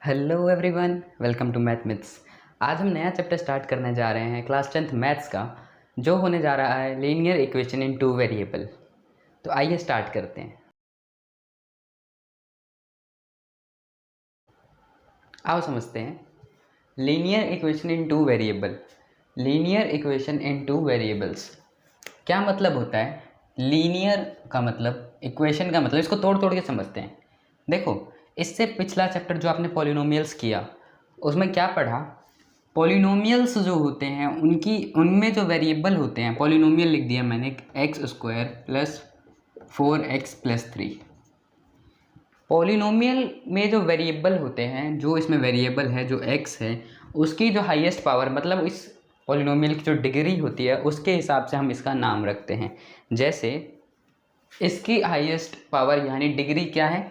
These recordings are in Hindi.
Hello everyone, welcome to math myths. आज हम नया चैप्टर स्टार्ट करने जा रहे हैं क्लास 10th मैथ्स का, जो होने जा रहा है linear equation in two variable. तो आइए स्टार्ट करते हैं। आओ समझते हैं। Linear equation in two variable. Linear equation in two variables क्या मतलब होता है? लीनियर का मतलब, इक्वेशन का मतलब, इसको तोड़ तोड़ के समझते हैं। देखो, इससे पिछला चैप्टर जो आपने पॉलिनोमियल्स किया, उसमें क्या पढ़ा? पॉलिनोमियल्स जो होते हैं उनमें जो वेरिएबल होते हैं, पॉलिनोमियल लिख दिया मैंने, x square plus 4x+3। Polynomial में जो वेरिएबल होते हैं, जो इसमें वेरिएबल है जो x है, उसकी जो हाईएस्ट पावर, मतलब इस पॉलिनोमियल की जो डिग्री होती है, उसके हिसाब से हम इसका नाम रखते हैं। जैसे इसकी हाईएस्ट पावर यानी डिग्री क्या है?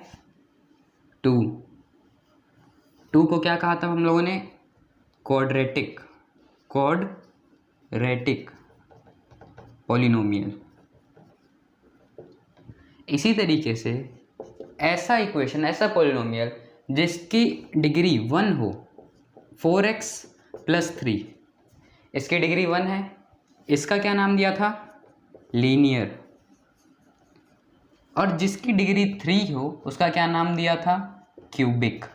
2। 2 को क्या कहा था हम लोगों ने? Quadratic polynomial. इसी तरीके से ऐसा इक्वेशन, ऐसा पॉलिनोमियल जिसकी डिग्री 1 हो, 4x+3, इसकी डिग्री 1 है, इसका क्या नाम दिया था? लीनियर। और जिसकी डिग्री 3 हो, उसका क्या नाम दिया था? क्यूबिक।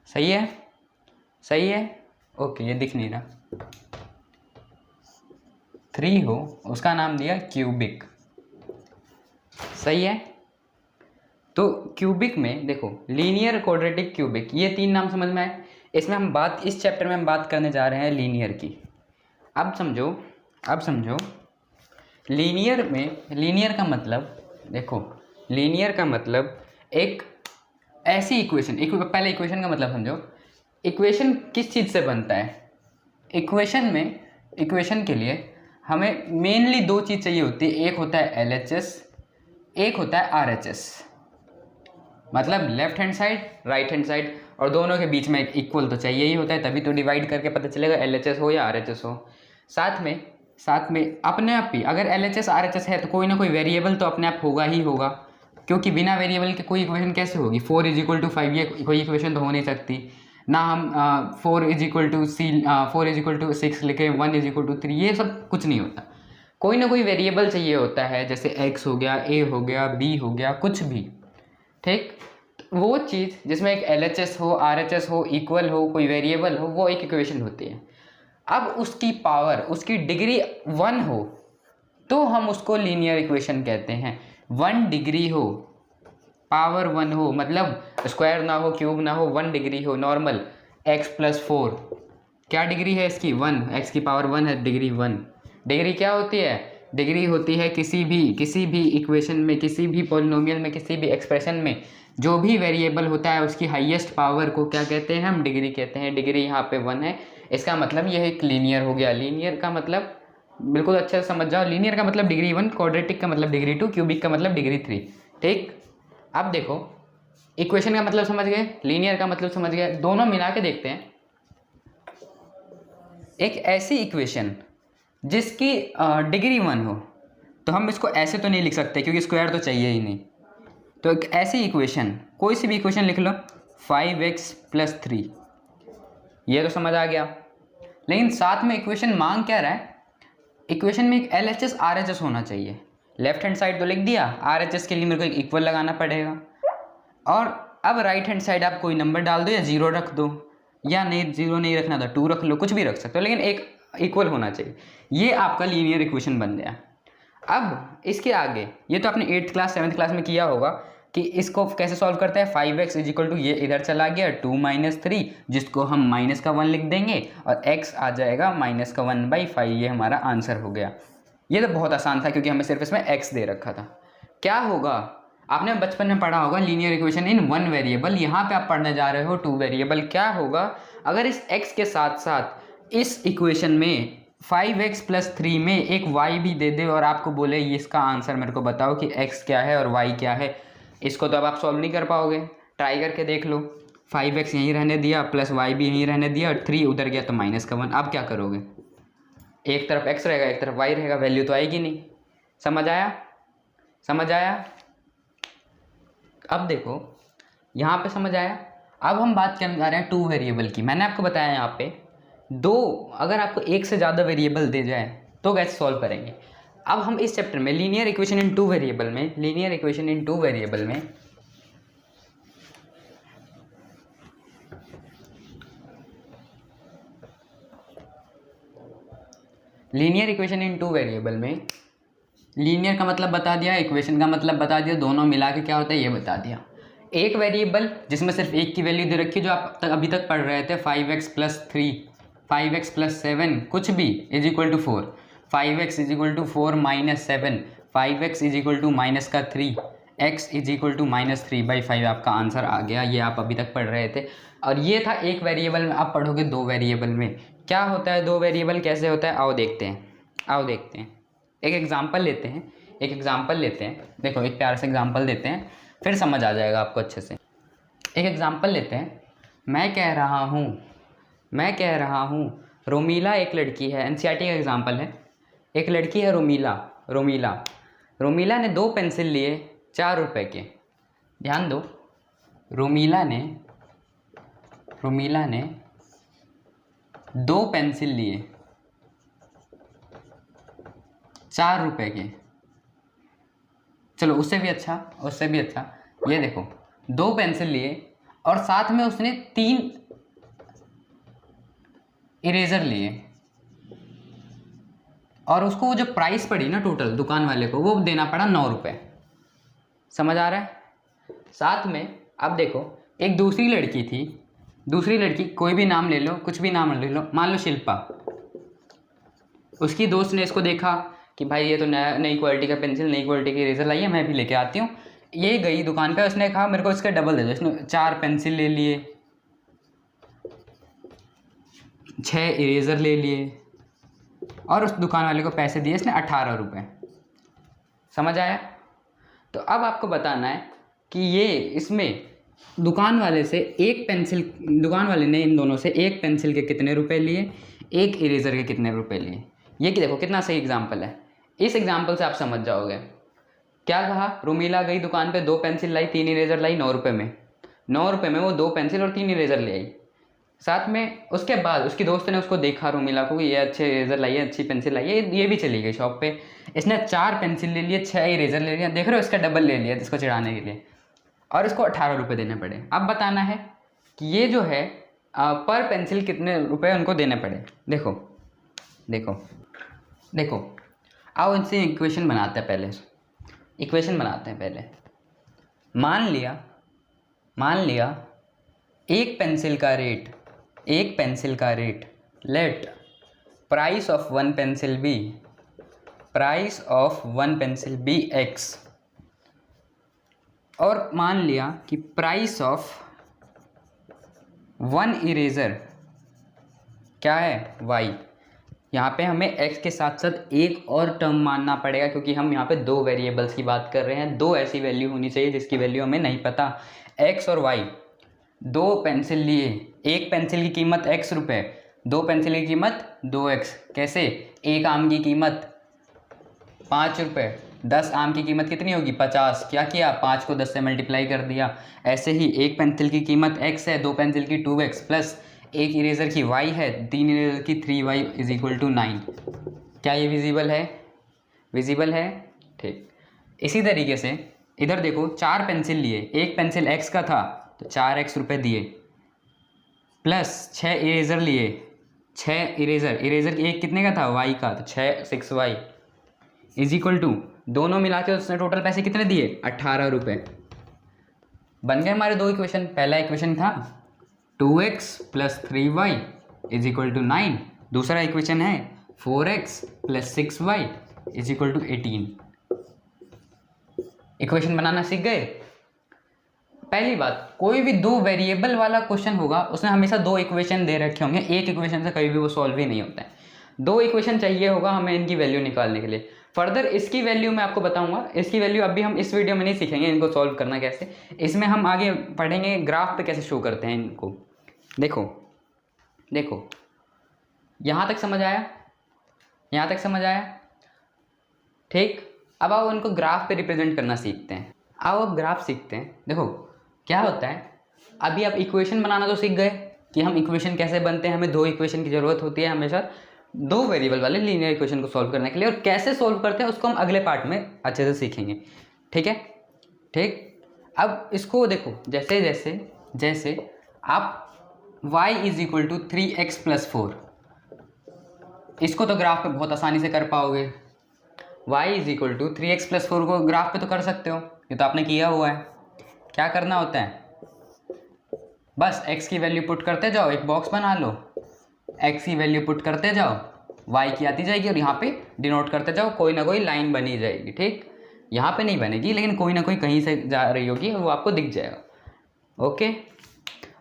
सही है? सही है? ओके, ये दिख नहीं रहा। 3 हो, उसका नाम दिया क्यूबिक। सही है? तो क्यूबिक में देखो, लीनियर, क्वाड्रेटिक, क्यूबिक, ये 3 नाम समझ में आए। इसमें हम बात, इस चैप्टर में हम बात करने जा रहे हैं लीनियर की। अब समझो लीनियर में, लीनियर का मतलब, देखो, लीनियर का मतलब एक ऐसी इक्वेशन, पहले इक्वेशन का मतलब समझो। इक्वेशन किस चीज़ से बनता है? इक्वेशन के लिए हमें मेनली 2 चीज़ चाहिए होती है। एक होता है LHS, एक होता है RHS, मतलब left hand side, right hand side, और दोनों के बीच में एक इक्वल तो चाहिए ही होता है, तभी तो डिवाइड करके पता चलेगा LHS हो या RHS हो। साथ में अपने आप ही, अगर LHS RHS है तो कोई ना कोई वेरिएबल तो अपने आप होगा ही होगा, क्योंकि बिना वेरिएबल के कोई इक्वेशन कैसे होगी? 4=5, ये कोई इक्वेशन तो हो नहीं सकती ना। हम 4=6 लिखे, 1=3, ये सब कुछ नहीं होता। कोई ना कोई वेरिएबल चाहिए होता है, जैसे x हो गया, a हो गया, b हो गया, कुछ भी। ठीक, वो चीज़ जिसमें एक LHS हो, RHS हो, इक्वल हो, कोई वेरिएबल हो, वो एक इक्वेशन होती है। अब उसकी पावर, उसकी डिग्री 1 हो तो हम उसको लीनियर इक्वेशन कहते हैं। 1 डिग्री हो, पावर 1 हो, मतलब स्क्वायर ना हो, क्यूब ना हो, 1 डिग्री हो, नॉर्मल x+4, क्या डिग्री है इसकी? 1, x की पावर 1 है, डिग्री 1। डिग्री क्या होती है? डिग्री होती है किसी भी इक्वेशन में, किसी भी पॉलिनोमियल में, किसी भी एक्सप्रेशन में जो भी वेरिएबल होता है, उसकी हाईएस्ट पावर को क्या कहते हैं? हम डिग्री कहते हैं। डिग्री यहाँ पे 1 है, इसका मतलब यह एक लीनियर हो गया। लीनियर का मतलब बिल्कुल अच्छे से समझ जाओ। लीनियर का मतलब डिग्री 1, क्वाड्रेटिक का मतलब डिग्री 2, क्यूबिक का मतलब डिग्री 3। ठीक, अब देखो, इक्वेशन का मतलब समझ गए, लीनियर का मतलब समझ गए, दोनों मिला के देखते हैं। एक ऐसी इक्वेशन जिसकी डिग्री 1 हो, तो हम इसको ऐसे तो नहीं लिख सकते क्योंकि स्क्वायर तो चाहिए ही नहीं। तो एक ऐसी इक्वेशन, कोई सी भी इक्वेशन लिख लो, 5x+3, ये तो समझ आ गया। लेकिन साथ में इक्वेशन मांग क्या रहा है? इक्वेशन में एक LHS RHS होना चाहिए। लेफ्ट हैंड साइड तो लिख दिया, RHS के लिए मेरे को एक इक्वल लगाना पड़ेगा। और अब राइट हैंड साइड आप कोई नंबर डाल दो, या 0 रख दो, या नहीं 0 नहीं रखना था 2 रख लो, कुछ भी रख सकते हो, लेकिन एक इक्वल होना चाहिए। ये आपका लीनियर इक्वेशन बन गया। अब इसके आगे, ये तो आपने 8th क्लास 7th क्लास में किया होगा कि इसको कैसे सॉल्व करते हैं। 5x = ये इधर चला गया 2 - 3, जिसको हम -1 लिख देंगे, और x आ जाएगा -1/5, ये हमारा आंसर हो गया। ये तो बहुत आसान था क्योंकि हमें सिर्फ इसमें x दे रखा था। क्या होगा? आपने बचपन में पढ़ा होगा लीनियर इक्वेशन इन 1 वेरिएबल, यहाँ पे आप पढ़ने जा रहे हो 2 वेरिएबल। क्या होगा अगर इस x के साथ साथ इस इक्वेशन में 5x+3 में एक y भी दे दे और आपको बोले ये इसका आंसर मेरे को बताओ कि x क्या है और y क्या है? इसको तो अब आप सॉल्व नहीं कर पाओगे, ट्राई करके देख लो। 5x यहीं रहने दिया, प्लस y भी यहीं रहने दिया, और 3 उधर गया तो -1। अब क्या करोगे? एक तरफ x रहेगा, एक तरफ y रहेगा, वैल्यू तो आएगी नहीं। समझ आया? समझ आया? अब देखो, यहाँ पे समझ आया। अब हम बात करने जा रहे हैं टू वेरिएबल की। मैंने आपको बताया यहाँ पे दो, अगर आपको एक से ज़्यादा वेरिएबल दे जाए तो कैसे सॉल्व करेंगे। अब हम इस चैप्टर में linear equation in two variable में linear equation in two variable में लीनियर का मतलब बता दिया, इक्वेशन का मतलब बता दिया, दोनों मिला के क्या होता है ये बता दिया। एक वेरिएबल जिसमें सिर्फ एक की वैल्यू दे रखी है, जो आप अभी तक पढ़ रहे थे, 5x + 3, 5x + 7 कुछ भी is equal to 4, 5x is equal to 4 - 7, 5x is equal to -3, x is equal to -3/5 आपका आंसर आ गया। ये आप अभी तक पढ़ रहे थे और ये था एक वेरिएबल में। आप पढ़ोगे दो वेरिएबल में क्या होता है, दो वेरिएबल कैसे होता है, आओ देखते हैं। एक एग्जाम्पल लेते हैं, देखो एक प्यारा सा एग्जाम्पल देते हैं, फिर समझ आ जाएगा आपको अच्छे से। एक एग्जाम्पल लेते हैं। मैं कह रहा हूँ रोमीला एक लड़की है, एनसीईआरटी का एग्जाम्पल है। एक लड़की है रोमीला ने 2 पेंसिल लिए 4 रुपए के। ध्यान दो, रोमीला ने 2 पेंसिल लिए 4 रुपए के। चलो उससे भी अच्छा, ये देखो 2 पेंसिल लिए और साथ में उसने 3 इरेजर लिए और उसको वो जो प्राइस पड़ी ना टोटल दुकान वाले को, वो देना पड़ा 9 रुपये। समझ आ रहा है। साथ में अब देखो एक दूसरी लड़की, कोई भी नाम ले लो, कुछ भी नाम ले लो, मान लो शिल्पा। उसकी दोस्त ने इसको देखा कि भाई ये तो नई क्वालिटी का पेंसिल, नई क्वालिटी की इरेजर लाई है, मैं भी लेके आती हूँ। ये गई दुकान पे, उसने कहा मेरे को इसका डबल दे दो। इसने 4 पेंसिल ले लिए, 6 इरेज़र ले लिए और उस दुकान वाले को पैसे दिए इसने 18 रुपये। समझ आया। तो अब आपको बताना है कि ये इसमें दुकान वाले ने इन दोनों से एक पेंसिल के कितने रुपए लिए, एक इरेज़र के कितने रुपए लिए। ये कि देखो कितना सही एग्जाम्पल है। इस एग्जाम्पल से आप समझ जाओगे। क्या कहा, रोमीला गई दुकान पे, 2 पेंसिल लाई, 3 इरेज़र लाई 9 रुपये में। 9 रुपये में वो 2 पेंसिल और 3 इरेज़र ले आई। साथ में उसके बाद उसकी दोस्त ने उसको देखा रोमीला को कि ये अच्छे इरेज़र लाई है, अच्छी पेंसिल लाई है, ये भी चली गई शॉप पे। इसने 4 पेंसिल ले लिए, 6 इरेज़र ले लिया, देख रहे हो इसका डबल ले लिया इसको चिढ़ाने के लिए, और इसको 18 रुपये देने पड़े। अब बताना है कि ये जो है पर पेंसिल कितने रुपए उनको देने पड़े। देखो आओ इनसे इक्वेशन बनाते हैं पहले। मान लिया एक पेंसिल का rate let price of one pencil be X, और मान लिया कि प्राइस ऑफ 1 इरेज़र क्या है, वाई। यहाँ पे हमें x के साथ साथ एक और टर्म मानना पड़ेगा, क्योंकि हम यहाँ पे 2 वेरिएबल्स की बात कर रहे हैं। 2 ऐसी वैल्यू होनी चाहिए जिसकी वैल्यू हमें नहीं पता, x और y। 2 पेंसिल लिए, एक पेंसिल की कीमत x रुपये, 2 पेंसिल की कीमत 2x। कैसे, एक आम की कीमत 5 रुपये, 10 आम की कीमत कितनी होगी 50। क्या किया, 5 को 10 से मल्टीप्लाई कर दिया। ऐसे ही एक पेंसिल की कीमत x है, 2 पेंसिल की 2x प्लस एक इरेज़र की y है, 3 इरेज़र की 3y इज इक्वल टू 9। क्या ये विजिबल है? ठीक। इसी तरीके से इधर देखो 4 पेंसिल लिए, एक पेंसिल x का था तो 4x रुपये दिए, प्लस 6 इरेज़र लिए, 6 इरेज़र एक कितने का था, y का, तो 6y इज इक्वल टू, दोनों मिला के उसने टोटल पैसे कितने दिए, 18 रुपये। बन गए हमारे 2 इक्वेशन। पहला इक्वेशन था 2x + 3y is equal to 9। दूसरा इक्वेशन है 4x + 6y is equal to 18। Equation बनाना सीख गए। पहली बात, कोई भी 2 वेरिएबल वाला क्वेश्चन होगा उसमें हमेशा 2 इक्वेशन दे रखे होंगे, एक इक्वेशन से कभी भी वो सॉल्व ही नहीं होता है। 2 इक्वेशन चाहिए होगा हमें इनकी वैल्यू निकालने के लिए। फर्दर इसकी वैल्यू मैं आपको बताऊंगा, इसकी वैल्यू अभी हम इस वीडियो में नहीं सीखेंगे इनको सॉल्व करना कैसे। इसमें हम आगे पढ़ेंगे ग्राफ पे कैसे शो करते हैं इनको। देखो यहाँ तक समझ आया, ठीक। अब आओ उनको ग्राफ पे रिप्रेजेंट करना सीखते हैं। आओ अब ग्राफ सीखते हैं। देखो क्या होता है, अभी आप इक्वेशन बनाना तो सीख गए कि हम इक्वेशन कैसे बनते हैं, हमें 2 इक्वेशन की ज़रूरत होती है हमेशा 2 वेरिएबल वाले लीनियर इक्वेशन को सॉल्व करने के लिए, और कैसे सॉल्व करते हैं उसको हम अगले पार्ट में अच्छे से सीखेंगे। ठीक है, ठीक। अब इसको देखो, जैसे जैसे जैसे आप y = 3x+4, इसको तो ग्राफ पे बहुत आसानी से कर पाओगे। y = 3x+4 को ग्राफ पे तो कर सकते हो, ये तो आपने किया हुआ है। क्या करना होता है, बस x की वैल्यू पुट करते जाओ, एक बॉक्स बना लो, x की वैल्यू पुट करते जाओ, y की आती जाएगी और यहाँ पे डिनोट करते जाओ, कोई ना कोई लाइन बनी जाएगी। ठीक, यहाँ पे नहीं बनेगी लेकिन कोई ना कोई कहीं से जा रही होगी, वो आपको दिख जाएगा। ओके,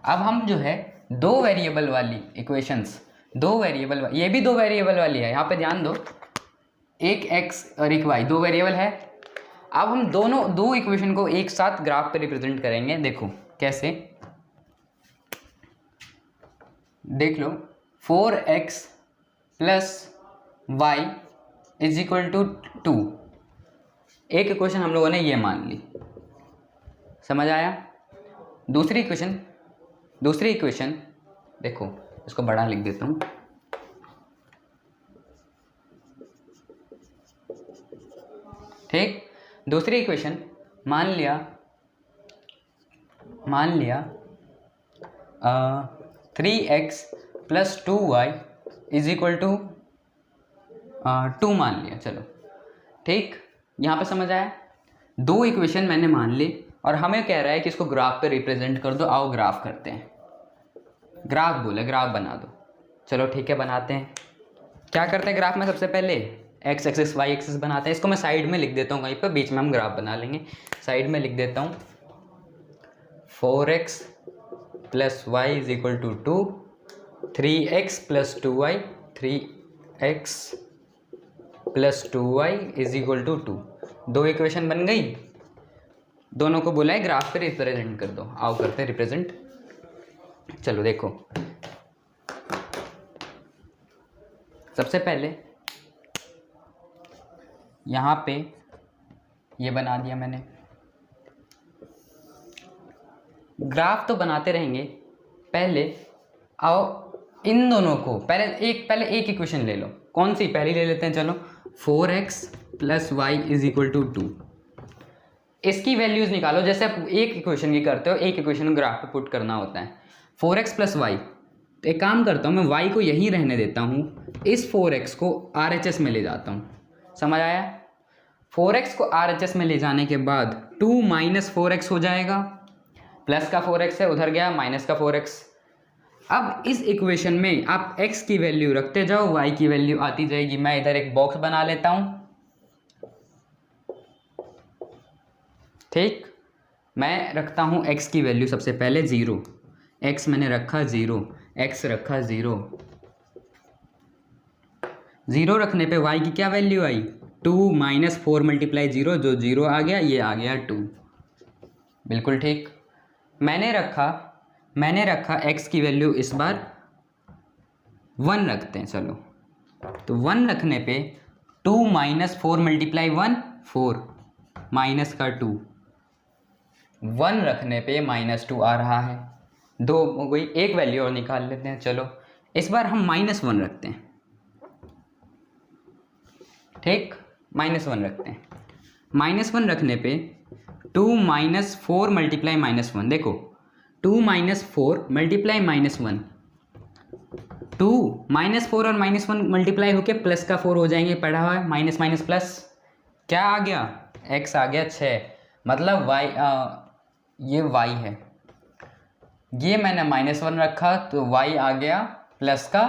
अब हम जो है 2 वेरिएबल वाली इक्वेशंस, 2 वेरिएबल, ये भी 2 वेरिएबल वाली है, यहाँ पे ध्यान दो, एक x और एक y 2 वेरिएबल है। अब हम दोनों 2 इक्वेशन को एक साथ ग्राफ पे रिप्रेजेंट करेंगे। देखो कैसे, देख लो, 4x + y = 2, एक इक्वेशन हम लोगों ने ये मान ली, समझ आया। दूसरी इक्वेशन देखो, इसको बड़ा लिख देता हूँ। ठीक, दूसरी इक्वेशन मान लिया 3x + 2y = 2 मान लिया, चलो ठीक, यहाँ पे समझ आया। 2 इक्वेशन मैंने मान ली और हमें कह रहा है कि इसको ग्राफ पे रिप्रेजेंट कर दो। आओ ग्राफ करते हैं, ग्राफ बोले, ग्राफ बना दो। चलो ठीक है, बनाते हैं। क्या करते हैं ग्राफ में, सबसे पहले x एक्सिस y एक्सिस बनाते हैं। इसको मैं साइड में लिख देता हूँ, कहीं पर बीच में हम ग्राफ बना लेंगे। साइड में लिख देता हूँ 4x + y = 2, 3x + 2y, 3x + 2y = 2। 2 equation बन गई, दोनों को बोला है ग्राफ पे रिप्रेजेंट कर दो। आओ करते हैं रिप्रेजेंट। चलो देखो, सबसे पहले यहाँ पे ये बना दिया मैंने। ग्राफ तो बनाते रहेंगे, पहले आओ इन दोनों को पहले एक इक्वेशन ले लो। कौन सी पहली ले लेते हैं, चलो 4x + y = 2। इसकी वैल्यूज़ निकालो, जैसे आप एक इक्वेशन की करते हो, एक इक्वेशन ग्राफ पे पुट करना होता है। 4x + y, तो एक काम करता हूँ, मैं y को यहीं रहने देता हूँ, इस 4x को RHS में ले जाता हूँ। समझ आया। 4x को RHS में ले जाने के बाद 2 - 4x हो जाएगा, प्लस का 4x है उधर गया, माइनस का 4x। अब इस इक्वेशन में आप x की वैल्यू रखते जाओ, y की वैल्यू आती जाएगी। मैं इधर एक बॉक्स बना लेता हूँ। ठीक, मैं रखता हूँ x की वैल्यू सबसे पहले 0, x मैंने रखा 0, x रखा 0। 0 रखने पे y की क्या वैल्यू आई, 2 - 4 × 0, जो 0 आ गया, ये आ गया 2। बिल्कुल ठीक। मैंने रखा x की वैल्यू इस बार 1 रखते हैं। चलो, तो 1 रखने पे 2 - 4 × 1, 4, माइनस का 2, 1 रखने पे -2 आ रहा है। 2 हो गई, एक वैल्यू और निकाल लेते हैं। चलो, इस बार हम -1 रखते हैं। ठीक, -1 रखते हैं। -1 रखने पे 2 - 4 × -1, देखो 2 - 4 × -1, 2 -4 और -1 मल्टीप्लाई होके प्लस का 4 हो जाएंगे, पढ़ा हुआ है, माइनस माइनस प्लस, क्या आ गया, x आ गया 6, मतलब y, ये y है, ये मैंने -1 रखा तो y आ गया प्लस का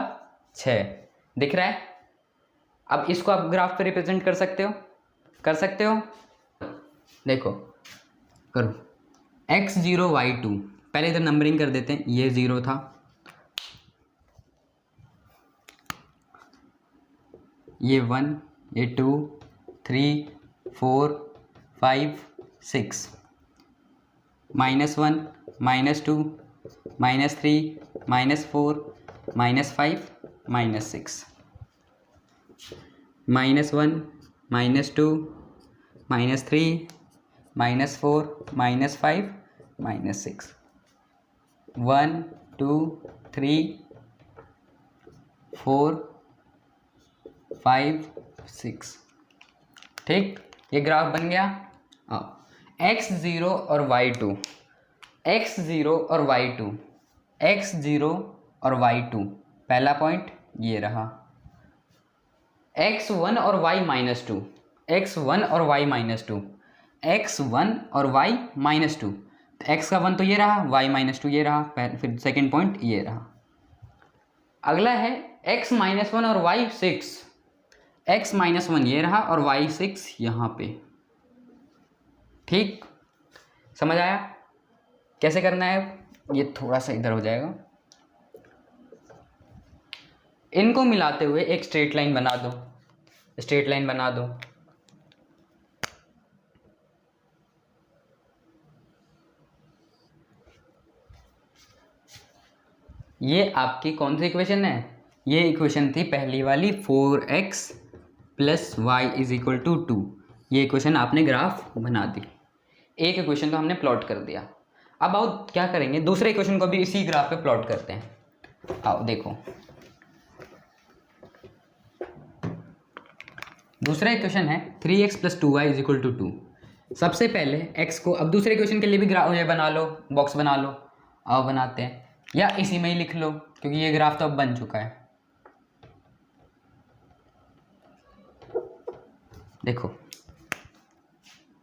6, दिख रहा है। अब इसको आप ग्राफ पे रिप्रेजेंट कर सकते हो, देखो करो, x0 y2, पहले इधर नंबरिंग कर देते हैं, ये 0 था, ये 1, ये 2, 3, 4, 5, 6, -1, -2, -3, -4, -5, -6, -1, -2, -3, -4, -5, -6। 1 2 3 4 5 6। ठीक, ये ग्राफ बन गया। x0 और y2, x0 और y2, x0 और y2, पहला पॉइंट ये रहा। x1 और y-2, x1 और y-2, x1 और y-2, तो x का 1 तो ये रहा, y-2 ये रहा, फिर सेकेंड पॉइंट ये रहा। अगला है x-1 और y6, x-1 ये रहा और y6 यहाँ पे। ठीक, समझ आया कैसे करना है? ये थोड़ा सा इधर हो जाएगा। इनको मिलाते हुए एक स्ट्रेट लाइन बना दो, स्ट्रेट लाइन बना दो। ये आपकी कौन सी इक्वेशन है? ये इक्वेशन थी पहली वाली, 4x + y = 2। ये इक्वेशन आपने ग्राफ बना दी। एक इक्वेशन तो हमने प्लॉट कर दिया। अब आओ क्या करेंगे, दूसरे इक्वेशन को भी इसी ग्राफ पे प्लॉट करते हैं। आओ देखो, दूसरा इक्वेशन है 3x + 2y = 2। सबसे पहले x को, अब दूसरे इक्वेशन के लिए भी ग्राफ ये बना लो, बॉक्स बना लो। आओ बनाते हैं, या इसी में ही लिख लो क्योंकि ये ग्राफ तो अब बन चुका है। देखो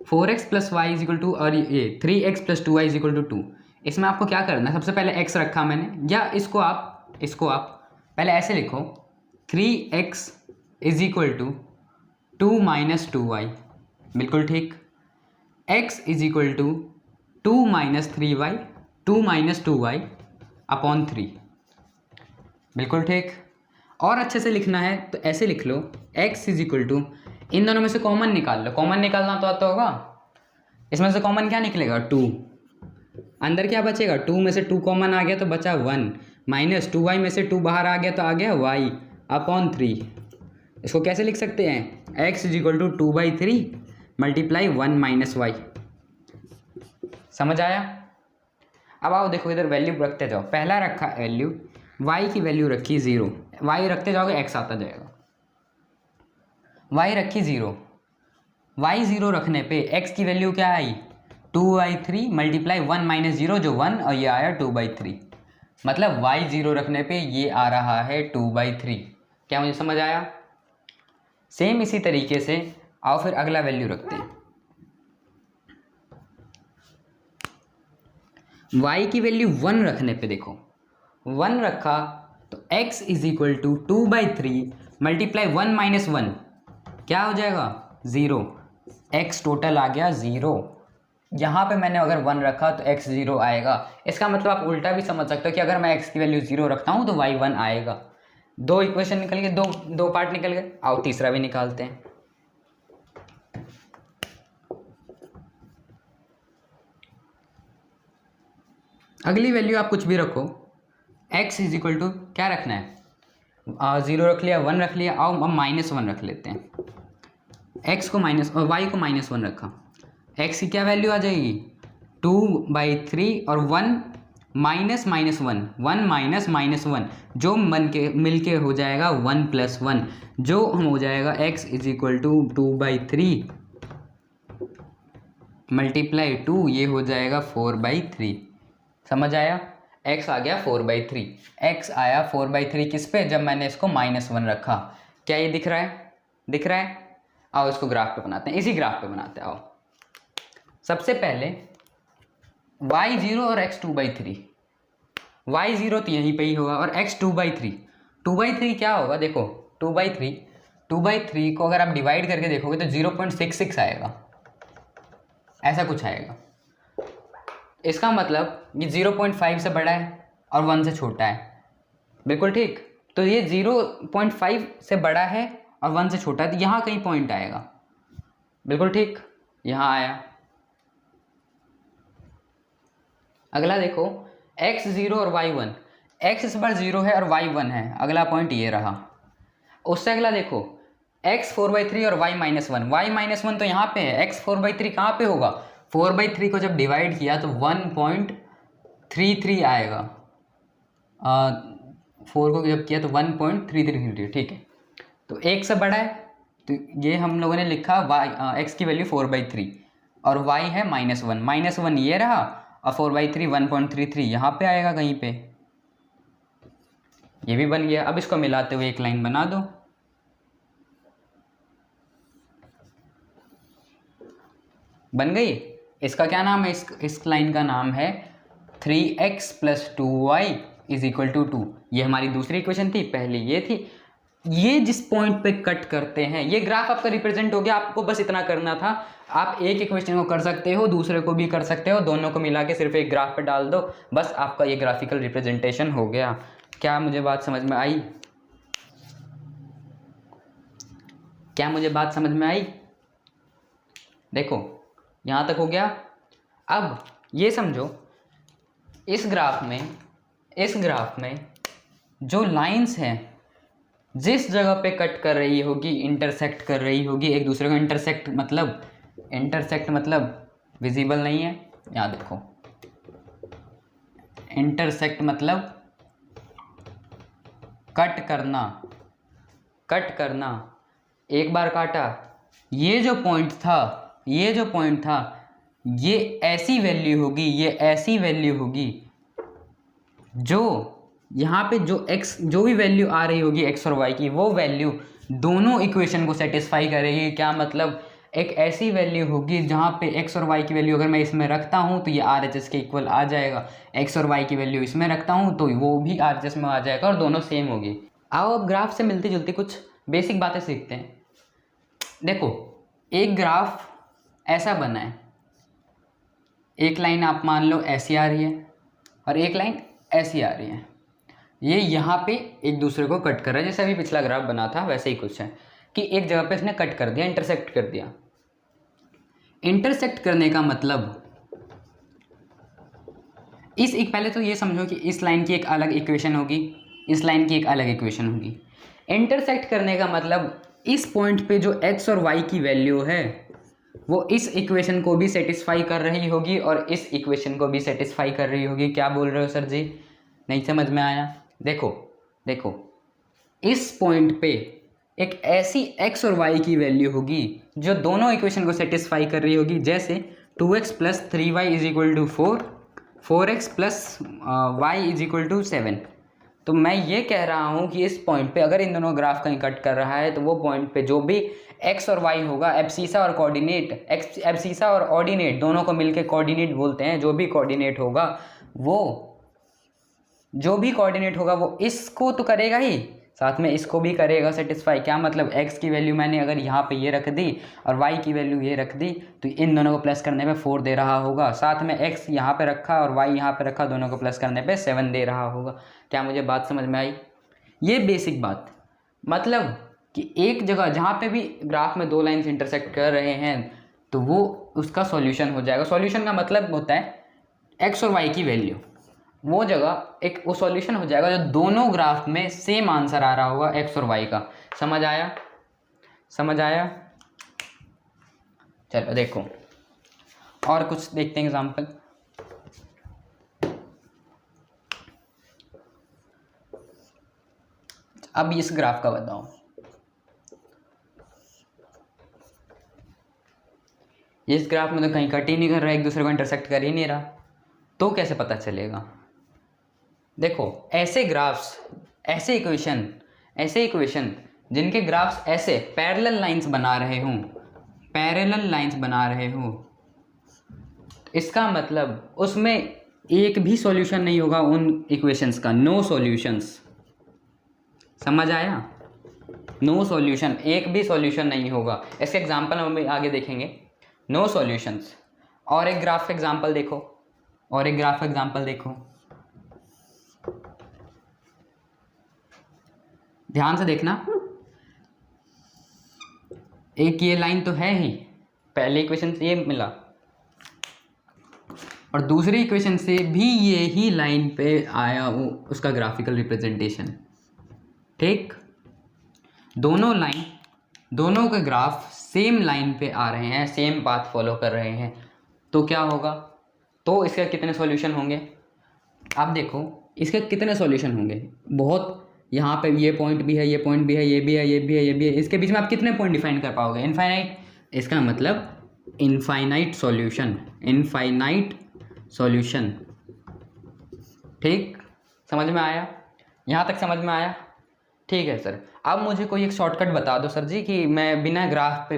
4x + y = 2 और ये 3x + 2y = 2। इसमें आपको क्या करना है, सबसे पहले x रखा मैंने, या इसको आप पहले ऐसे लिखो 3x = 2 - 2y। बिल्कुल ठीक। x = 2 - 3y, 2 - 2y / 3। बिल्कुल ठीक। और अच्छे से लिखना है तो ऐसे लिख लो x = इन दोनों में से कॉमन निकाल लो। कॉमन निकालना तो आता होगा। इसमें से कॉमन क्या निकलेगा? 2। अंदर क्या बचेगा? 2 में से 2 कॉमन आ गया तो बचा 1, - 2y में से 2 बाहर आ गया तो आ गया y / 3। इसको कैसे लिख सकते हैं? x = 2/3 × 1 - y। समझ आया? अब आओ देखो, इधर वैल्यू रखते जाओ। पहला रखा वैल्यू, y की वैल्यू रखी 0, y रखते जाओगे x आता जाएगा। y रखी 0, y 0 रखने पे x की वैल्यू क्या आई? 2/3 × 1 - 0 जो 1, और ये आया 2/3। मतलब y 0 रखने पे ये आ रहा है 2/3। क्या मुझे समझ आया? सेम इसी तरीके से आओ फिर अगला वैल्यू रखते हैं। y की वैल्यू 1 रखने पे देखो, 1 रखा तो x = 2/3 × 1 - 1 क्या हो जाएगा? 0। x टोटल आ गया 0। यहाँ पे मैंने अगर 1 रखा तो x 0 आएगा। इसका मतलब आप उल्टा भी समझ सकते हो कि अगर मैं x की वैल्यू 0 रखता हूँ तो y 1 आएगा। 2 इक्वेशन निकल गए, दो पार्ट निकल गए। आओ तीसरा भी निकालते हैं। अगली वैल्यू आप कुछ भी रखो, x = क्या रखना है? 0 रख लिया, 1 रख लिया। आओ अब -1 रख लेते हैं। x को माइनस और y को -1 रखा, x की क्या वैल्यू आ जाएगी? 2/3 और 1 -1 जो मिल के हो जाएगा 1 + 1, जो हो जाएगा x = 2/3 × 2, ये हो जाएगा 4/3। समझ आया? x आ गया 4/3। x आया 4/3 किस पे? जब मैंने इसको -1 रखा। क्या ये दिख रहा है? दिख रहा है? आओ इसको ग्राफ पे बनाते हैं, इसी ग्राफ पे बनाते हैं। आओ सबसे पहले y0 और x 2/3। y0 तो यहीं पे ही होगा और x 2/3। 2/3 क्या होगा? देखो 2/3 को अगर आप डिवाइड करके देखोगे तो 0.66 आएगा, ऐसा कुछ आएगा। इसका मतलब ये 0.5 से बड़ा है और 1 से छोटा है। बिल्कुल ठीक। तो ये 0.5 से बड़ा है और 1 से छोटा है, तो यहाँ कहीं पॉइंट आएगा। बिल्कुल ठीक, यहाँ आया। अगला देखो x 0 और y 1। x इस बार 0 है और y 1 है, अगला पॉइंट ये रहा। उससे अगला देखो x 4/3 और y -1। y -1 तो यहाँ पे है, x 4/3 कहाँ पे होगा? 4/3 को जब डिवाइड किया तो 1 33 आएगा। 4 को जब किया तो 1.3333, ठीक है। तो एक से बड़ा है तो ये हम लोगों ने लिखा y x की वैल्यू 4/3 और y है -1, -1 ये रहा और 4/3 1.33 यहाँ पे आएगा कहीं पे, ये भी बन गया। अब इसको मिलाते हुए एक लाइन बना दो, बन गई। इसका क्या नाम है, इस लाइन का नाम है 3x + 2y = 2। ये हमारी दूसरी इक्वेशन थी, पहली ये थी। ये जिस पॉइंट पे कट करते हैं, ये ग्राफ आपका रिप्रेजेंट हो गया। आपको बस इतना करना था, आप एक इक्वेशन को कर सकते हो, दूसरे को भी कर सकते हो, दोनों को मिला के सिर्फ एक ग्राफ पे डाल दो, बस आपका ये ग्राफिकल रिप्रेजेंटेशन हो गया। क्या मुझे बात समझ में आई? क्या मुझे बात समझ में आई? देखो यहाँ तक हो गया। अब ये समझो, इस ग्राफ में जो लाइंस हैं जिस जगह पे कट कर रही होगी, इंटरसेक्ट कर रही होगी एक दूसरे को, इंटरसेक्ट मतलब विजिबल नहीं है, यहाँ देखो, इंटरसेक्ट मतलब कट करना। एक बार काटा, ये जो पॉइंट था, ये ऐसी वैल्यू होगी, जो यहाँ पे जो भी वैल्यू आ रही होगी x और y की, वो वैल्यू दोनों इक्वेशन को सेटिस्फाई करेगी। क्या मतलब, एक ऐसी वैल्यू होगी जहाँ पे x और y की वैल्यू अगर मैं इसमें रखता हूँ तो ये RHS के इक्वल आ जाएगा, x और y की वैल्यू इसमें रखता हूँ तो वो भी RHS में आ जाएगा और दोनों सेम होगी। आओ अब ग्राफ से मिलती जुलती कुछ बेसिक बातें सीखते हैं। देखो, एक ग्राफ ऐसा बना है, एक लाइन आप मान लो ऐसी आ रही है और एक लाइन ऐसी आ रही है। ये यहाँ पे एक दूसरे को कट कर रहा है, जैसे अभी पिछला ग्राफ बना था वैसे ही कुछ है कि एक जगह पे इसने कट कर दिया, इंटरसेक्ट कर दिया। इंटरसेक्ट करने का मतलब पहले तो ये समझो कि इस लाइन की एक अलग इक्वेशन होगी, इस लाइन की एक अलग इक्वेशन होगी। इंटरसेक्ट करने का मतलब इस पॉइंट पे जो x और y की वैल्यू है वो इस इक्वेशन को भी सेटिस्फाई कर रही होगी और इस इक्वेशन को भी सेटिस्फाई कर रही होगी। क्या बोल रहे हो सर जी, नहीं समझ में आया? देखो इस पॉइंट पे एक ऐसी x और y की वैल्यू होगी जो दोनों इक्वेशन को सेटिस्फाई कर रही होगी, जैसे 2x + 3y = 4, 4x + y = 7। तो मैं ये कह रहा हूँ कि इस पॉइंट पे अगर इन दोनों ग्राफ कहीं कट कर रहा है तो वो पॉइंट पे जो भी x और y होगा, एब्सीसा और कोऑर्डिनेट, एब्सीसा और ऑर्डिनेट दोनों को मिलके कोऑर्डिनेट बोलते हैं, जो भी कोऑर्डिनेट होगा वो इसको तो करेगा ही, साथ में इसको भी करेगा सेटिस्फाई। क्या मतलब, x की वैल्यू मैंने अगर यहाँ पे ये रख दी और y की वैल्यू ये रख दी तो इन दोनों को प्लस करने पे 4 दे रहा होगा, साथ में x यहाँ पे रखा और y यहाँ पे रखा, दोनों को प्लस करने पे 7 दे रहा होगा। क्या मुझे बात समझ में आई? ये बेसिक बात, मतलब कि एक जगह जहाँ पे भी ग्राफ में दो लाइन्स इंटरसेक्ट कर रहे हैं तो वो उसका सॉल्यूशन हो जाएगा। सॉल्यूशन का मतलब होता है x और y की वैल्यू, वो जगह एक वो सॉल्यूशन हो जाएगा जो दोनों ग्राफ में सेम आंसर आ रहा होगा x और y का। समझ आया? चलो देखो और कुछ देखते हैं एग्जांपल। अब इस ग्राफ का बताओ, इस ग्राफ में तो कहीं कट ही नहीं कर रहा, एक दूसरे को इंटरसेक्ट कर ही नहीं रहा, तो कैसे पता चलेगा? देखो, ऐसे ग्राफ्स, ऐसे इक्वेशन जिनके ग्राफ्स ऐसे पैरेलल लाइंस बना रहे हों, इसका मतलब उसमें एक भी सॉल्यूशन नहीं होगा उन इक्वेशंस का, नो सॉल्यूशंस। समझ आया? नो सॉल्यूशन, एक भी सॉल्यूशन नहीं होगा। इसके एग्जांपल हम आगे देखेंगे, नो सॉल्यूशंस। और एक ग्राफ एग्जांपल देखो, ध्यान से देखना। एक ये लाइन तो है ही, पहले इक्वेशन से ये मिला और दूसरी इक्वेशन से भी ये ही लाइन पे आया वो उसका ग्राफिकल रिप्रेजेंटेशन। ठीक, दोनों के ग्राफ सेम लाइन पे आ रहे हैं, सेम पाथ फॉलो कर रहे हैं, तो क्या होगा? तो इसके कितने सॉल्यूशन होंगे? आप देखो इसके कितने सॉल्यूशन होंगे, बहुत। यहाँ पे ये पॉइंट भी है, ये पॉइंट भी है, ये भी है, ये भी है, ये भी है, इसके बीच में आप कितने पॉइंट डिफाइन कर पाओगे? इनफाइनाइट। इसका मतलब इनफाइनाइट सॉल्यूशन, इनफाइनाइट सॉल्यूशन। ठीक, समझ में आया? यहाँ तक समझ में आया? ठीक है सर। अब मुझे कोई एक शॉर्टकट बता दो सर जी कि मैं बिना ग्राफ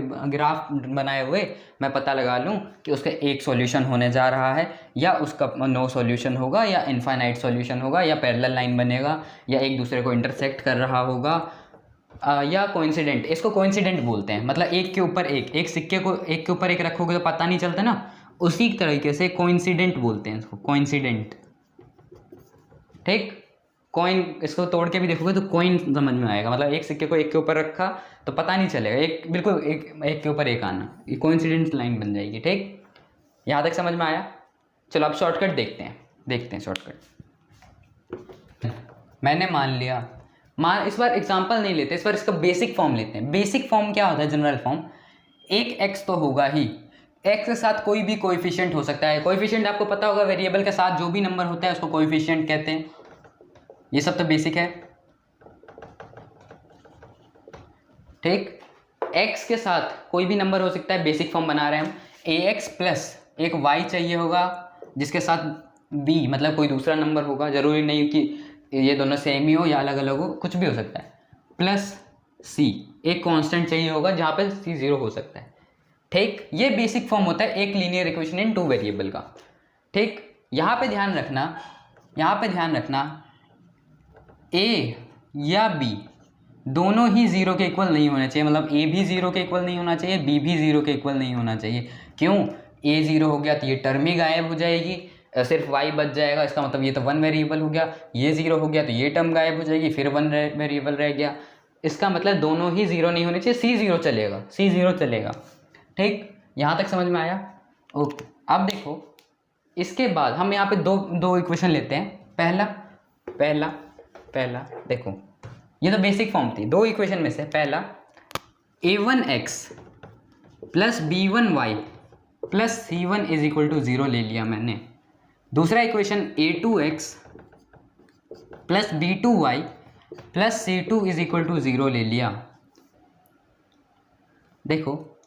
बनाए हुए मैं पता लगा लूँ कि उसका एक सॉल्यूशन होने जा रहा है, या उसका नो सॉल्यूशन होगा, या इनफाइनाइट सॉल्यूशन होगा, या पैरेलल लाइन बनेगा, या एक दूसरे को इंटरसेक्ट कर रहा होगा, या कोइंसिडेंट। इसको कोइंसिडेंट बोलते हैं, मतलब एक के ऊपर एक सिक्के को एक के ऊपर एक रखोगे तो पता नहीं चलता ना, उसी तरीके से कोइंसिडेंट बोलते हैं इसको, कोइंसिडेंट। ठीक, कॉइन, इसको तोड़ के भी देखोगे तो कॉइन समझ में आएगा, मतलब एक सिक्के को एक के ऊपर रखा तो पता नहीं चलेगा, एक बिल्कुल एक के ऊपर एक आना, ये कोइंसिडेंट लाइन बन जाएगी। ठीक, यहाँ तक समझ में आया? चलो अब शॉर्टकट देखते हैं शॉर्टकट। मैंने मान लिया, इस बार एग्जाम्पल नहीं लेते, इस बार इसका बेसिक फॉर्म लेते हैं। बेसिक फॉर्म क्या होता है? General form. एक एक्स तो होगा ही, एक्स के साथ कोई भी कोएफिशिएंट हो सकता है। कोएफिशिएंट आपको पता होगा, वेरिएबल के साथ जो भी नंबर होता है उसको कोएफिशिएंट कहते हैं। ये सब तो बेसिक है। ठीक, x के साथ कोई भी नंबर हो सकता है, बेसिक फॉर्म बना रहे हैं हम। ax प्लस एक y चाहिए होगा जिसके साथ b, मतलब कोई दूसरा नंबर होगा, जरूरी नहीं कि ये दोनों सेम ही हो या अलग अलग हो, कुछ भी हो सकता है। प्लस c, एक कांस्टेंट चाहिए होगा जहाँ पे c 0 हो सकता है। ठीक, ये बेसिक फॉर्म होता है एक linear equation in two variable का। ठीक, यहाँ पे ध्यान रखना ए या बी दोनों ही जीरो के इक्वल नहीं होना चाहिए, मतलब ए भी जीरो के इक्वल नहीं होना चाहिए, बी भी जीरो के इक्वल नहीं होना चाहिए। क्यों? ए जीरो हो गया तो ये टर्म ही गायब हो जाएगी, सिर्फ वाई बच जाएगा, इसका मतलब ये तो वन वेरिएबल हो गया। ये जीरो हो गया तो ये टर्म गायब हो जाएगी, फिर वन वेरिएबल रह गया। इसका मतलब दोनों ही जीरो नहीं होने चाहिए, सी जीरो चलेगा। ठीक, यहाँ तक समझ में आया? ओके, अब देखो इसके बाद हम यहाँ पे दो इक्वेशन लेते हैं। पहला देखो, ये तो बेसिक फॉर्म थी। दो इक्वेशन में से पहला a1x plus b1y plus c1 is equal to 0 ले लिया मैंने। दूसरा equation a2x plus b2y plus c2 is equal to 0 ले लिया। देखो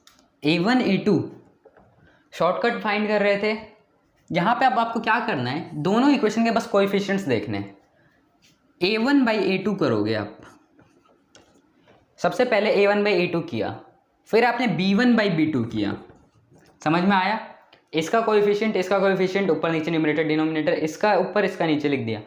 a1 a2 शॉर्टकट फाइंड कर रहे थे। यहाँ पे अब आपको क्या करना है, दोनों इक्वेशन के बस कोएफिशिएंट्स देखने हैं। a1 बाई a2 करोगे आप, सबसे पहले a1 बाई a2 किया, फिर आपने b1 बाई b2 किया। समझ में आया? इसका कोएफिशिएंट ऊपर नीचे न्यूमरेटर डिनोमिनेटर, इसका ऊपर इसका नीचे लिख दिया।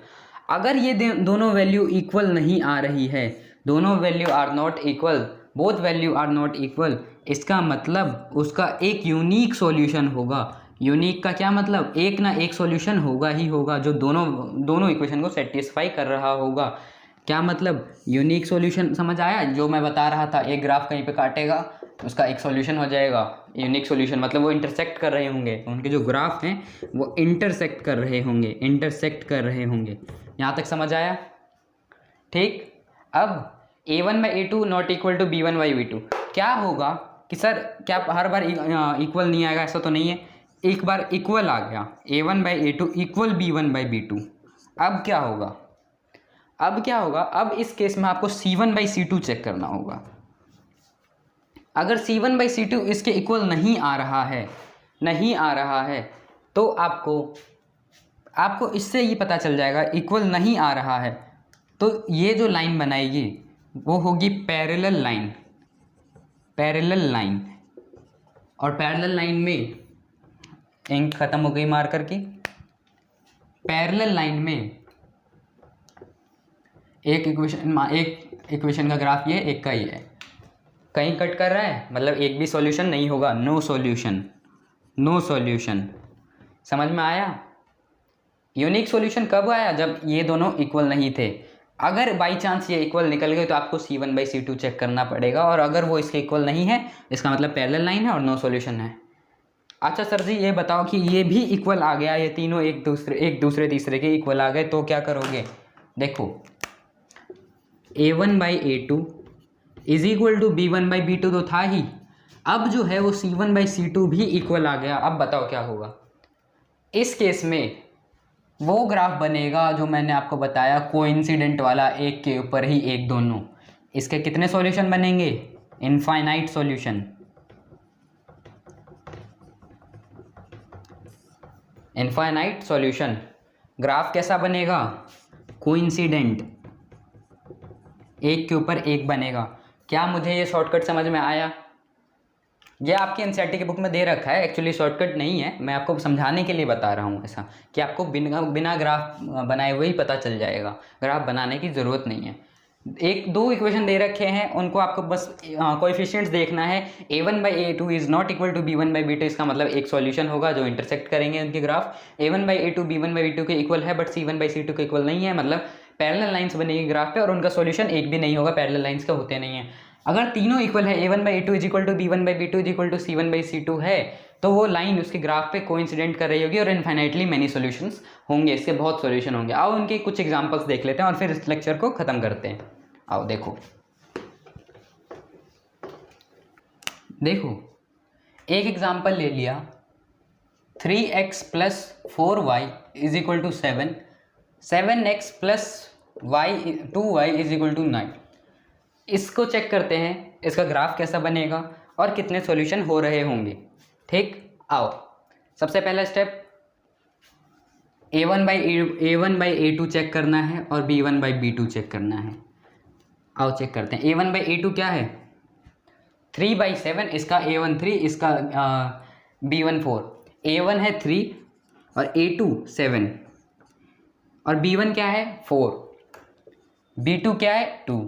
अगर ये दोनों वैल्यू इक्वल नहीं आ रही है, दोनों value are not equal, both value are not equal, इसका मतलब उसका एक यूनिक सॉल्यूशन होगा। यूनिक का क्या मतलब? एक ना एक सॉल्यूशन होगा ही होगा जो दोनों इक्वेशन को सेटिस्फाई कर रहा होगा। क्या मतलब? यूनिक सॉल्यूशन समझ आया? जो मैं बता रहा था, एक ग्राफ कहीं पे काटेगा उसका एक सॉल्यूशन हो जाएगा। यूनिक सॉल्यूशन मतलब वो इंटरसेक्ट कर रहे होंगे, उनके जो ग्राफ हैं वो इंटरसेक्ट कर रहे होंगे। यहाँ तक समझ आया? ठीक, अब a1 by a2 not equal to b1 by b2। क्या होगा कि सर क्या हर बार इक्वल नहीं आएगा? ऐसा तो नहीं है, एक बार इक्वल आ गया, a1 by a2 equal b1 by b2। अब क्या होगा? अब इस केस में आपको c1 बाई c2 चेक करना होगा। अगर c1 बाई c2 इसके इक्वल नहीं आ रहा है तो आपको इससे ये पता चल जाएगा इक्वल नहीं आ रहा है, तो ये जो लाइन बनाएगी वो होगी पैरेलल लाइन। और पैरेलल लाइन में इंक खत्म हो गई मार्कर की। पैरेलल लाइन में एक इक्वेशन का ग्राफ ये, एक का ही है, कहीं कट कर रहा है, मतलब एक भी सॉल्यूशन नहीं होगा, नो सॉल्यूशन। समझ में आया? यूनिक सॉल्यूशन कब आया? जब ये दोनों इक्वल नहीं थे। अगर बाई चांस ये इक्वल निकल गए तो आपको c1 बाई c2 चेक करना पड़ेगा, और अगर वो इसके इक्वल नहीं है इसका मतलब पैरेलल लाइन है और नो सॉल्यूशन है। अच्छा सर जी ये बताओ कि ये भी इक्वल आ गया, ये तीनों एक दूसरे तीसरे के इक्वल आ गए तो क्या करोगे? देखो a1 by a2 is equal to b1 by b2 तो था ही, अब जो है वो c1 बाई c2 भी इक्वल आ गया। अब बताओ क्या होगा? इस केस में वो ग्राफ बनेगा जो मैंने आपको बताया, कोइंसिडेंट वाला, एक के ऊपर ही एक दोनों। इसके कितने सॉल्यूशन बनेंगे? Infinite solution. Infinite solution. Graph कैसा बनेगा? कोइंसिडेंट, एक के ऊपर एक बनेगा। क्या मुझे ये शॉर्टकट समझ में आया? ये आपकी एनसीईआरटी की बुक में दे रखा है, एक्चुअली शॉर्टकट नहीं है, मैं आपको समझाने के लिए बता रहा हूँ ऐसा, कि आपको बिना ग्राफ बनाए हुए ही पता चल जाएगा, ग्राफ बनाने की ज़रूरत नहीं है। एक दो इक्वेशन दे रखे हैं, उनको आपको बस कोएफिशिएंट्स देखना है। a1/a2 is not equal to b1/b2, इसका मतलब एक सॉल्यूशन होगा जो इंटरसेक्ट करेंगे उनके ग्राफ। a1/a2 b1/b2 के इक्वल है, बट c1/c2 के इक्वल नहीं है, मतलब पैरेलल लाइंस बनेगी ग्राफ पे और उनका सॉल्यूशन एक भी नहीं होगा, पैरेलल लाइंस का होते नहीं है। अगर तीनों इक्वल है, a1/a2 is equal to b1/b2 is equal to c1/c2 है, तो वो लाइन उसके ग्राफ पे कोइंसिडेंट कर रही होगी और इनफाइनाइटली मैनी सॉल्यूशंस होंगे, इसके बहुत सॉल्यूशन होंगे। आओ उनके कुछ एग्जांपल्स देख लेते हैं और फिर इस लेक्चर को ख़त्म करते हैं। आओ देखो एक एग्जांपल ले लिया, 3x plus 4y is equal to 7, 7x plus 2y is equal to 9। इसको चेक करते हैं, इसका ग्राफ कैसा बनेगा और कितने सॉल्यूशन हो रहे होंगे। ठीक, आओ सबसे पहला स्टेप a1/a2 चेक करना है और b1/b2 चेक करना है। आओ चेक करते हैं। a1/a2 क्या है? 3/7, इसका a1 3, इसका b1 4। a1 है 3 और a2 7 और b1 क्या है 4, b2 क्या है 2।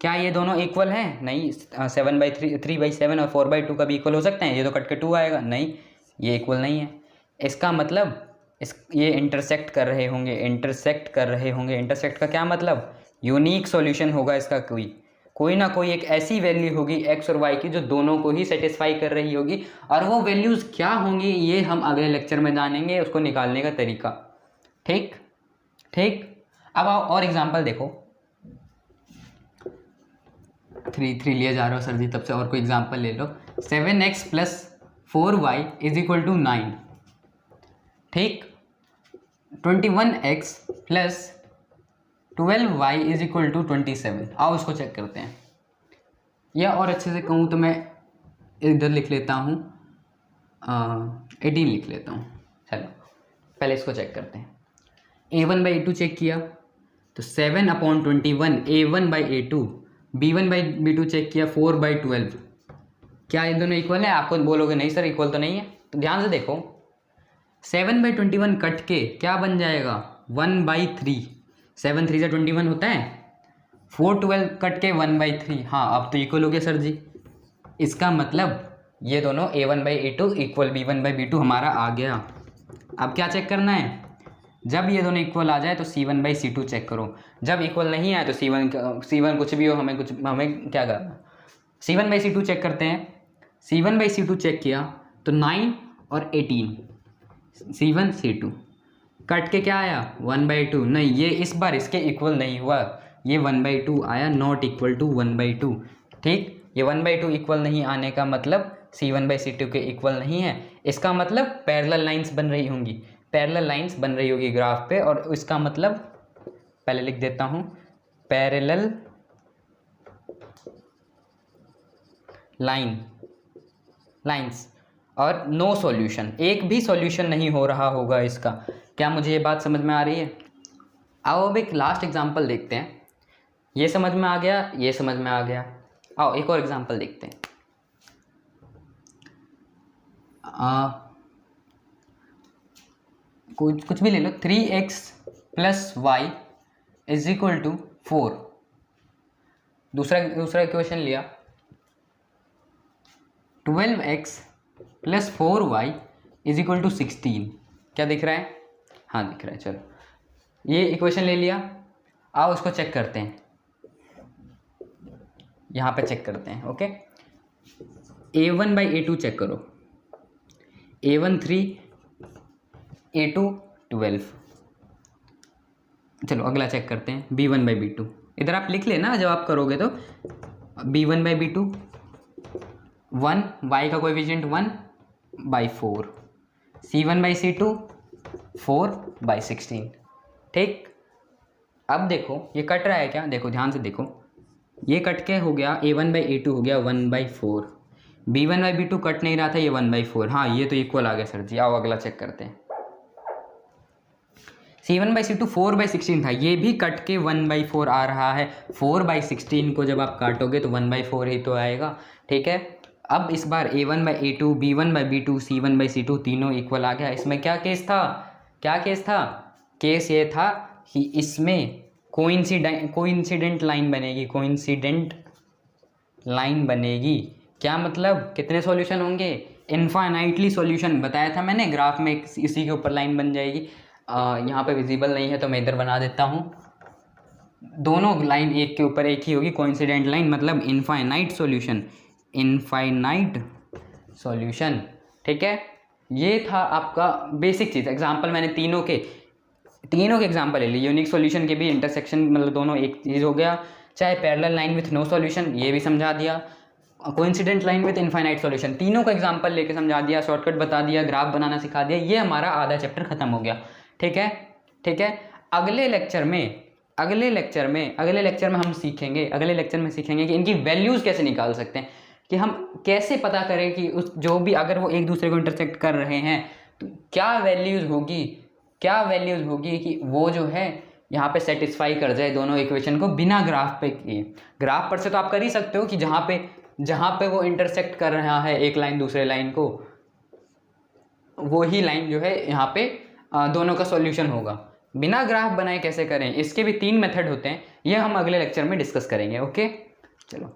क्या ये दोनों इक्वल हैं? नहीं। 7/3, 3/7 और 4/2 का भी इक्वल हो सकते हैं? ये तो कट के 2 आएगा, नहीं ये इक्वल नहीं है। इसका मतलब ये इंटरसेक्ट कर रहे होंगे, इंटरसेक्ट का क्या मतलब? यूनिक सॉल्यूशन होगा इसका, कोई ना कोई एक ऐसी वैल्यू होगी एक्स और वाई की जो दोनों को ही सेटिस्फाई कर रही होगी, और वो वैल्यूज़ क्या होंगी ये हम अगले लेक्चर में जानेंगे, उसको निकालने का तरीका। ठीक, अब आओ और एग्जांपल देखो। 3 लिया जा रहा हो सर जी तब से, और कोई एग्जांपल ले लो। 7x plus 4y is equal to 9। ठीक, 21x plus 12y is equal to 27। आओ इसको चेक करते हैं, या और अच्छे से कहूँ तो मैं इधर लिख लेता हूँ 18 लिख लेता हूँ। चलो पहले इसको चेक करते हैं। a1/a2 चेक किया तो 7/21 a1/a2, b1/b2 चेक किया 4/12। क्या ये दोनों इक्वल है? आपको बोलोगे नहीं सर इक्वल तो नहीं है, तो ध्यान से देखो 7/21 कट के क्या बन जाएगा 1/3। 7 3 से 21 होता है, 4/12 कट के 1/3। हाँ अब तो इक्वल हो गया सर जी। इसका मतलब ये दोनों a1/a2 इक्वल b1/b2 हमारा आ गया। अब क्या चेक करना है? जब ये दोनों इक्वल आ जाए तो c1/c2 चेक करो, जब इक्वल नहीं आए तो c1 कुछ भी हो, हमें क्या करना, c1/c2 चेक करते हैं। c1/c2 चेक किया तो 9 और 18, c1 c2 कट के क्या आया 1/2। नहीं, ये इस बार इसके इक्वल नहीं हुआ, ये 1/2 आया, नॉट इक्वल टू 1/2। ठीक, ये 1/2 इक्वल नहीं आने का मतलब c1/c2 के इक्वल नहीं है। इसका मतलब पैरेलल लाइंस बन रही होगी, ग्राफ पे, और इसका मतलब पहले लिख देता हूँ, पैरेलल लाइंस और नो सॉल्यूशन, एक भी सॉल्यूशन नहीं हो रहा होगा इसका। क्या मुझे ये बात समझ में आ रही है? आओ अब एक लास्ट एग्जांपल देखते हैं। ये समझ में आ गया, ये समझ में आ गया। आओ एक और एग्जांपल देखते हैं। कुछ भी ले लो। 3x plus Y is equal to 4। दूसरा इक्वेशन लिया, 12x plus 4y is equal to 16। क्या दिख रहा है? हाँ दिख रहा है। चलो ये इक्वेशन ले लिया, आओ उसको चेक करते हैं, यहाँ पे चेक करते हैं। ओके, a1/a2 चेक करो, a1 3, a2 12। चलो अगला चेक करते हैं, b1/b2। इधर आप लिख लेना जब आप करोगे तो, b1/b2 1, y का कोएफिशिएंट 1/4, c1/c2 4/16। ठीक, अब देखो ये कट रहा है क्या, देखो ध्यान से देखो, ये कट के हो गया A1/A2 हो गया 1/4, B1/B2 कट नहीं रहा था, ये 1/4, हाँ ये तो इक्वल आ गया सर जी। आओ अगला चेक करते हैं। C1/C2 4/16 था, ये भी कट के 1/4 आ रहा है। 4/16 को जब आप काटोगे तो 1/4 ही तो आएगा। ठीक है, अब इस बार A1/A2, B1/B2, C1/C2 तीनों इक्वल आ गया। इसमें क्या केस था, क्या केस था, केस ये था कि इसमें कोइंसिडेंट लाइन बनेगी, कोइंसिडेंट लाइन बनेगी। क्या मतलब, कितने सॉल्यूशन होंगे, इनफाइनाइटली सॉल्यूशन बताया था मैंने, ग्राफ में इसी के ऊपर लाइन बन जाएगी। यहाँ पे विजिबल नहीं है तो मैं इधर बना देता हूँ। दोनों लाइन एक के ऊपर एक ही होगी, कोइंसिडेंट लाइन मतलब इनफाइनाइट सॉल्यूशन, इनफाइनाइट सॉल्यूशन। ठीक है, ये था आपका बेसिक चीज़। एग्जांपल मैंने तीनों के एग्जांपल ले लिए। यूनिक सॉल्यूशन के भी इंटरसेक्शन मतलब दोनों एक चीज़ हो गया, चाहे parallel line with no solution ये भी समझा दिया, coincident line with infinite solution, तीनों का एग्जांपल लेके समझा दिया, शॉर्टकट बता दिया, ग्राफ बनाना सिखा दिया। ये हमारा आधा चैप्टर खत्म हो गया। ठीक है, ठीक है, अगले लेक्चर में हम सीखेंगे, अगले लेक्चर में सीखेंगे कि इनकी वैल्यूज़ कैसे निकाल सकते हैं, कि हम कैसे पता करें कि उस जो भी अगर वो एक दूसरे को इंटरसेक्ट कर रहे हैं तो क्या वैल्यूज़ होगी कि वो जो है यहाँ पे सेटिस्फाई कर जाए दोनों इक्वेशन को बिना ग्राफ पे किए। ग्राफ पर से तो आप कर ही सकते हो कि जहाँ पे वो इंटरसेक्ट कर रहा है एक लाइन दूसरे लाइन को, वो ही लाइन जो है यहाँ पे दोनों का सॉल्यूशन होगा। बिना ग्राफ बनाए कैसे करें, इसके भी 3 मेथड होते हैं, ये हम अगले लेक्चर में डिस्कस करेंगे। ओके, चलो।